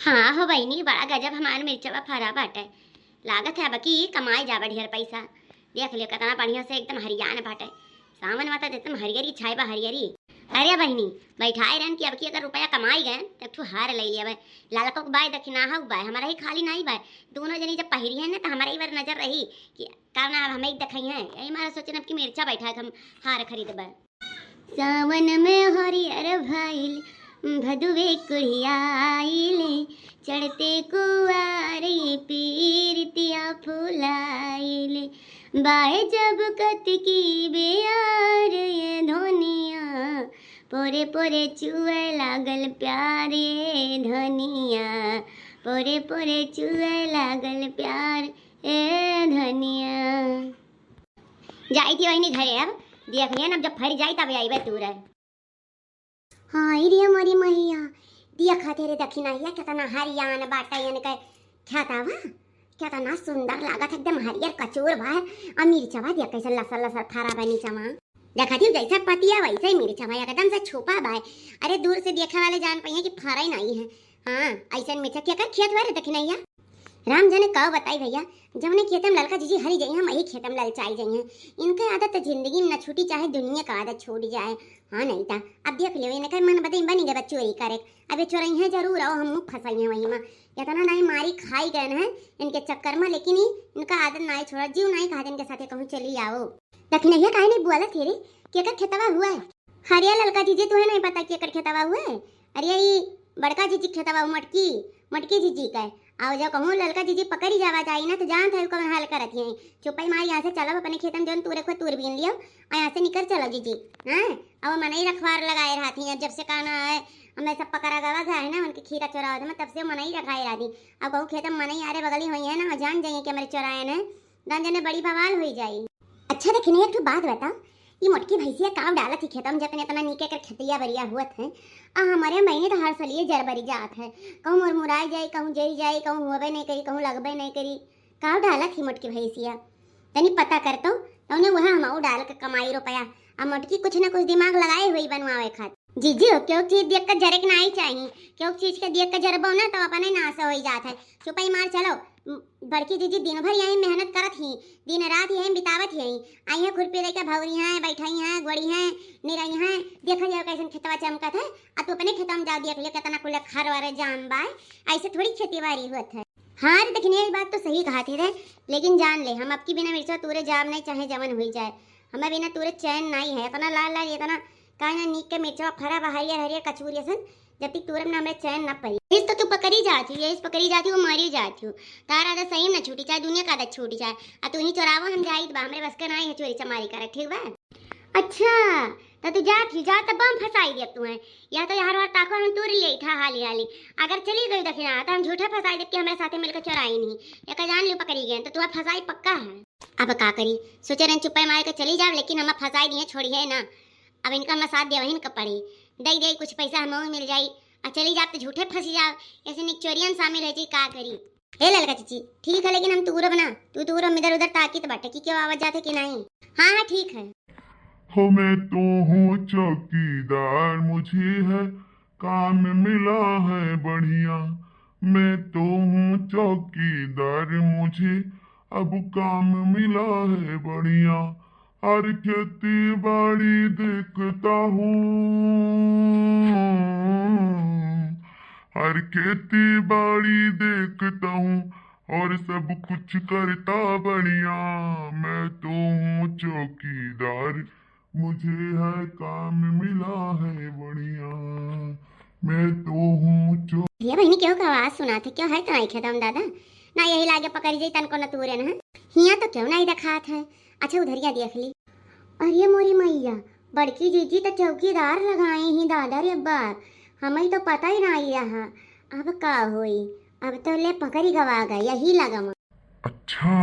हाँ हो बहिनी, बड़ा गजब हमार मिर्चवा फरा बाटे। लागत है बकी कमाई जाबा ढेर पैसा। देख लियो कितना बढ़िया से एकदम हरियान बाटे। सावन माता एकदम हरियरी छाई बा हरियरी। अरे बहिनी, बैठाए रहन कि अब की अगर रुपया कमाई गए तो तू हार ले लिया। लालको बाय दक्षिणा हो बाय हमारा ही खाली नहीं बाय। दोनों जनी जब पहिरी है ना तो हमारा ही बार नजर रही कि करना अब हमें ही दखई है। यही हमारा सोचना कि मिर्चा बैठा है हम हार खरीद बाय। सावन में हरियर भाईल भदुवे कुड़ियाइले चढ़ते कुआरे पीरतिया फुलाइले बाहे जब कत की बेयार ये धोनिया पोरे पोरे चुए लागल प्यार ये धनिया पोरे पोरे चुए लागल प्यार ए धनिया। जाई थी वही घरे अब देख लिया ना जब फर जाई तब आई तू रहे। हाँ रे मोरी मैया देखा तेरे दक्षिणाइया कितना हरियान बाटन का ख्यातावा कितना सुंदर लागत एकदम हरियर कचोर बा। और मिर्चवा देख कैसे लसर लसर फरा बनी चमा देखा थी जैसा पतिया वैसे ही मिर्चवा एकदम से छुपा बा। अरे दूर से देखे वाले जान पाइए कि फरा ही नहीं है। हाँ ऐसा मिर्चा क्या कर खेत वाले दक्षिणाइया राम जाने कब बताई भैया जमने खेतम ललका जीजी हरी जाई हम वही खेतम ललचाई जाई हैं। इनके आदत जिंदगी में न छूटी चाहे दुनिया का आदत छूट जाए। हाँ नहीं था अब देख लियो इनके मन बदई बनी गए चोरी करे। अबे चोरई है जरूर आओ हम फंसाई हैं वही में इतना नहीं मारी खाई गए हैं इनके चक्कर में। लेकिन इनका आदत नहीं छोड़ा जीव नहीं कहा इनके साथ कहूँ चली आओ। लेकिन ये काहे नहीं बुआला थे रे केकर खेतवा हुआ है। हरिया ललका जीजी तुम्हें नहीं पता केकर खेतवा हुआ है। अरे ये बड़का जीजी खेतवा मटकी मटकी जीजी का आओ जब कहूँ ललका जीजी पकड़ी जावा जाई ना तो जानत है कौन हाल करत है। चुपाई मार यहाँ से चलो अपने खेतम जौन तूरे को तूर बीन लियो और यहाँ से निकल चलो जीजी। हाँ अब मन ही रखवार लगाए रहती है जब से कहना है हमें सब पकड़ा गवा गया है ना उनके खीरा चोरा होता मैं तब से मन ही रखाई रहती। अब कहूँ खेतम मन ही आरे बगली हुई है ना जान जाइए कि हमारे चोराए ने दान जाने बड़ी बवाल हो जाई। अच्छा देखने एक बात बता ये मोटकी भैंसिया काव डालत थी खेतम जतने तना नीके कर खेतिया बरिया हुआ थे। हमारे महीने तो हर सलिए जरबरी जात है कहूँ मुरमुराई जाए कहूँ जरी जाए कहूँ हुए नहीं करी कहूँ लगबे नहीं करी काव डालत थी मोटकी भैंसिया तनी पता करता हूँ तो उन्हें वह हम डाल के कमाई रुपया। अब मोटकी कुछ ना कुछ दिमाग लगाए हुई बनवावे खात जीजी हो क्यों चीज देख कर जरक ना ही चाहिए क्यों चीज के देख कर जरबो ना तो अपने नाश हो जाता है। चुपाई मार चलो बड़की जीजी दिन भर यहीं मेहनत करत ही दिन रात यहीं बितावत यहीं आई है खुरपी लेकर भौरी हैं बैठाई हैं गोड़ी हैं निराई हैं देखा जाओ कैसे खेतवा चमकत है। अब तू अपने खेतवा में जाओ देख लियो कितना कुल खर वारे जाम बाय ऐसे थोड़ी खेती बाड़ी होत है। हाँ देखने ये बात तो सही कहा थी रे लेकिन जान ले हम अब की बिना मिर्चा तूरे जाम नहीं चाहे जमन हुई जाए हमें बिना तूरे चैन नहीं है। इतना लाल लाल इतना कहना नीक के मिर्चा फरा हरियर हरियर कचूरी सन जब तक तुरंत हमें चैन न पड़ी इस तो तू पकड़ी जाती है इस पकड़ी जाती वो मरी जाती हूँ तार आदत सही न छूटी चाहे दुनिया का आदत छूटी जाए। आ तू ही चोरावो हम जाई बा हमरे बस का नहीं है चोरी चमारी करे ठीक बा। अच्छा तो तू जा तब बम फसाई दे तू है या तो यार ताको हम तूर ले था हाली हाली अगर चली गई दक्षिणा तो हम झूठा फसाई दे कि हमारे साथ मिलकर चोराई नहीं एक जान लो पकड़ी गए तो तू फसाई पक्का है। अब का करी सोचे रहे चुप्पे मार के चली जाओ लेकिन हम फसाई दिए छोड़ी है ना अब इनका हम साथ दे वही का पड़ी दई दे कुछ पैसा हमें मिल जाई और चली जाओ तो झूठे फंसी जाओ ऐसे निक चोरियन शामिल है जी का करी। हे ललका चीची ठीक है लेकिन हम दूर बना तू दूर हम इधर उधर ताकी तो बटे की क्यों आवाज जाते कि नहीं। हाँ हाँ ठीक है। हो मैं तो हूँ चौकीदार मुझे है काम मिला है बढ़िया। मैं तो हूँ चौकीदार मुझे अब काम मिला है बढ़िया। हर खेती बाड़ी देखता हूँ हर खेती बाड़ी देखता हूँ और सब कुछ करता बढ़िया। मैं तो हूँ चौकीदार मुझे है काम मिला है बढ़िया। मैं तो हूँ ये बहनी क्यों का आवाज सुना थे क्यों है तो नहीं खेतम दादा ना यही लागे पकड़ जाई तन को न तूरे न हिया तो क्यों नहीं दिखात है। अच्छा उधरिया देख ली अरे मोरी मैया बड़की जीजी तो चौकीदार लगाई ही दादा रे बाप हमें तो पता ही नहीं रहा। अब का हुई अब तो ले पकड़ी गवा गया यही लगा। अच्छा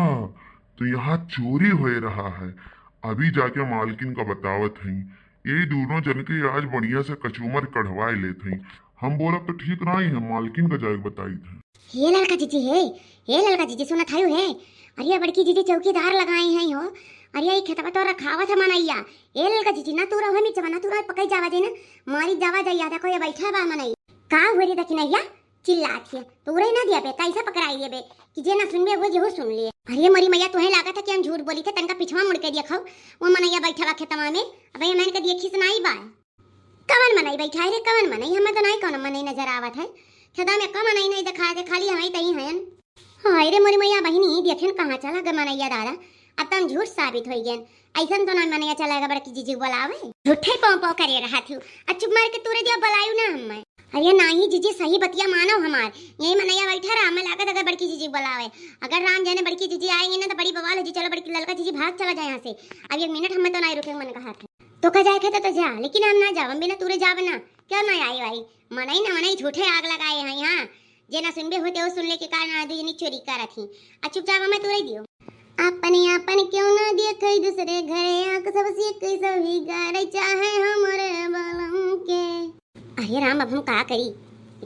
तो यहाँ चोरी हो रहा है अभी जाके मालकिन का बतावत है। ये दोनों जन के आज बढ़िया से कचूमर कढ़वाए लेते हैं। हम बोला तो ठीक नहीं है मालकिन का जाके बताई थे। ये लड़का जीजी है ये लड़का जीजी सुना था है अरे बड़की जीजी चौकीदार लगाई हैं हो अरे ये खेतवा तो रखावत है मनैया ए ललका जीजी ना तू रहो मिर्च बना तू रहो पकई जावा जाए ना मारी जावा जाए याद को ये बैठा बा मनई का हो रे दखिनैया चिल्लात है तोरे ना दिया बे कैसा पकड़ाई दिए बे कि जे ना सुनबे वो जेहू सुन लिए। अरे मरी मैया तुहे लागत है कि हम झूठ बोली थे तनका पिछवा मुड़ के देखो वो मनैया बैठा बा खेतवा में। अब मैंने के देखी सुनाई बा कवन मनई बैठा है रे कवन मनई हमें तो नहीं कौन मनई नजर आवत है खेता में कम मनई नहीं दिखा दे खाली हमें तई हैं। हाय रे मोरी मैया बहिनी देखेन कहाँ चला ग मनैया दादा अब तुम झूठ साबित हो गए ऐसा तो ना मनैया चलाएगा बड़की जीजी बुलावे झूठे पाँव पाँव करे रहा थी चुप मार के तोरे दिया बुलायू ना हमें। अरे नहीं जीजी सही बतिया मानो हमार यही मनैया बैठा रहा हमें लागत अगर बड़की जीजी बुलावे अगर राम जाने बड़की जीजी आएंगे ना तो बड़ी बवाल हो जी चलो बड़की लड़का जीजी भाग चला जाए यहाँ से अब 1 मिनट हमें तो नहीं रुके मन कहा था तो कह जाए तो जा लेकिन हम ना जाओ हम बिना तुरे जाव ना क्यों ना आई भाई मनई ना मनई झूठे आग लगाए हैं यहाँ जे ना सुनबे होते हो सुन ले के कारण आदि नहीं चोरी कर थी चुपचाप हमें तुरे दियो अपने अपन क्यों ना दिए कई दूसरे घरे आंख सबसे कई सभी गारे चाहे हमारे बलम के। अरे राम अब हम का करी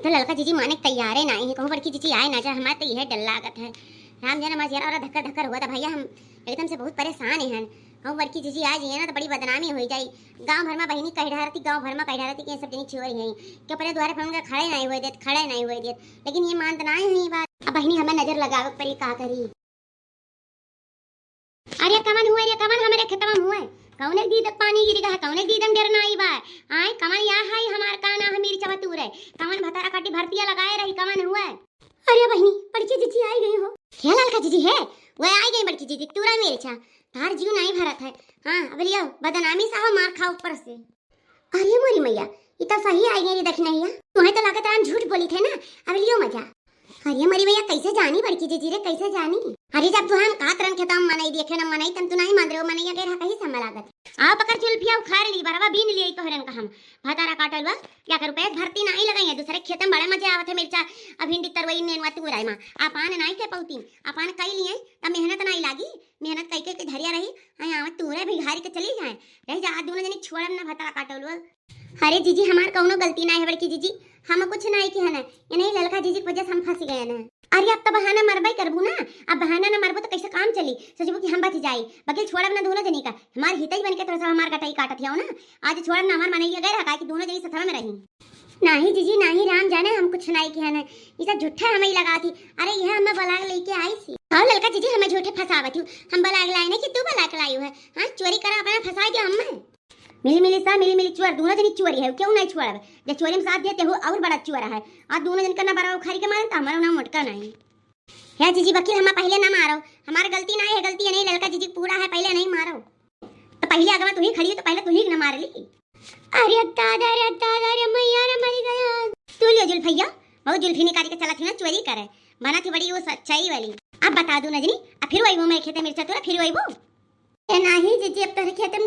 तो लड़का जीजी माने तैयार है नहीं है कहूँ बड़की जीजी आए ना जाए हमारे तो यह डर लागत है राम जाना मजेरा और धक्कर धक्कर हुआ था भैया हम एकदम से बहुत परेशान हैं कहूँ बड़की जीजी आ जाइए ना तो बड़ी बदनामी हो जाए गांव भर में बहनी कह रहा थी गांव भर में कह रहा थी कि सब जनी चोरी है क्यों पहले द्वारे फल खड़े नहीं हुए देते लेकिन ये मान तो ना है बात अब बहनी हमें नजर लगावत पड़ी का करी। अरे कमन हुए रे कमन हमारे खेतवा हुए कौने दी तक पानी गिरी है कौने दी दम डरना आई बा आए कमन या हाई हमार का ना मेरी चवतूर है कमन भतारा काटी भरतिया लगाए रही कमन हुआ। अरे बहनी बड़की जीजी आई गई हो क्या लड़का जीजी है वो आई गई बड़की जीजी तूरा मेरे छा तार जीव नहीं भरत है। हां अब लियो बदनामी सा हो मार खा ऊपर से। अरे मोरी मैया ये तो सही आई गई देख नहीं तुम्हें तो लगता है झूठ बोली थे ना अब लियो मजा। अरे मरी भैया कैसे जानी बड़की जीजी रे कैसे जानी अरे जब तू हम कात रन खेता मनई देखे ना मनई तम तू नहीं मान रहे हो मनैया गैर कहीं संभलागत आ पकड़ चुलफिया उखाड़ ली बरवा बीन लिए तो हरन का हम भतारा काटल बा क्या कर रुपए भरती नहीं लगाई है दूसरे खेत में बड़े मजे आवत है मिर्चा अब भिंडी तरवई नेनवा तू राई मां आपान नहीं के पौती आपान कई लिए तब मेहनत नहीं लागी मेहनत कई के धरिया रही हां आवत तू रे भिखारी के चली जाए रह जा दोनों जनी छोड़म ना भतारा काटल। अरे जीजी हमार कौनो गलती नहीं है बड़की जीजी हम कुछ नहीं किया ना ये नहीं लड़का जीजी की वजह से हम फंस गए ना। अरे अब तो बहाना मरबाई करबू ना अब बहाना ना मरबो तो कैसे काम चली सोचबू कि हम बच जाई बकिल छोड़ब ना दोनों जनी का हमार हितई बन के थोड़ा सा हमार कटाई काटत हियो ना आज छोड़ब ना हमार मनैया गए रहा कि दोनों जनी सथवा में रही नहीं जीजी नहीं राम जाने हम कुछ नहीं किया ना ये सब झूठा हमें लगा थी। अरे यह हमें बलाग लेके आई थी और लड़का जीजी हमें झूठे फंसावत हूँ हम बलाग लाए नहीं कि तू बलाग लाई है हाँ चोरी करा अपना फंसा दिया हमें मिली मिली चोर दोनों जनी चोरी है क्यों नहीं छोड़ा जब चोरी में साथ देते हो और बड़ा चोरा है और दोनों जन करना बड़ा उखाड़ी के मारे तो हमारा नाम मोटका नहीं है जीजी वकील हम पहले ना मारो हमारी गलती नहीं है गलती नहीं लड़का जीजी पूरा है पहले नहीं मारो तो पहले अगर तू ही खड़ी हो तो पहले तू ही ना मार ली। अरे दादा रे मैया रे मर गया तू लियो जुल्फैया बहुत जुल्फी निकाल के चला थी ना चोरी करे बना थी बड़ी वो सच्चाई वाली अब बता दू नजनी अब फिर वही वो मैं खेते मिर्चा तोरा फिर वही वो नहीं जीजी अब तो खेते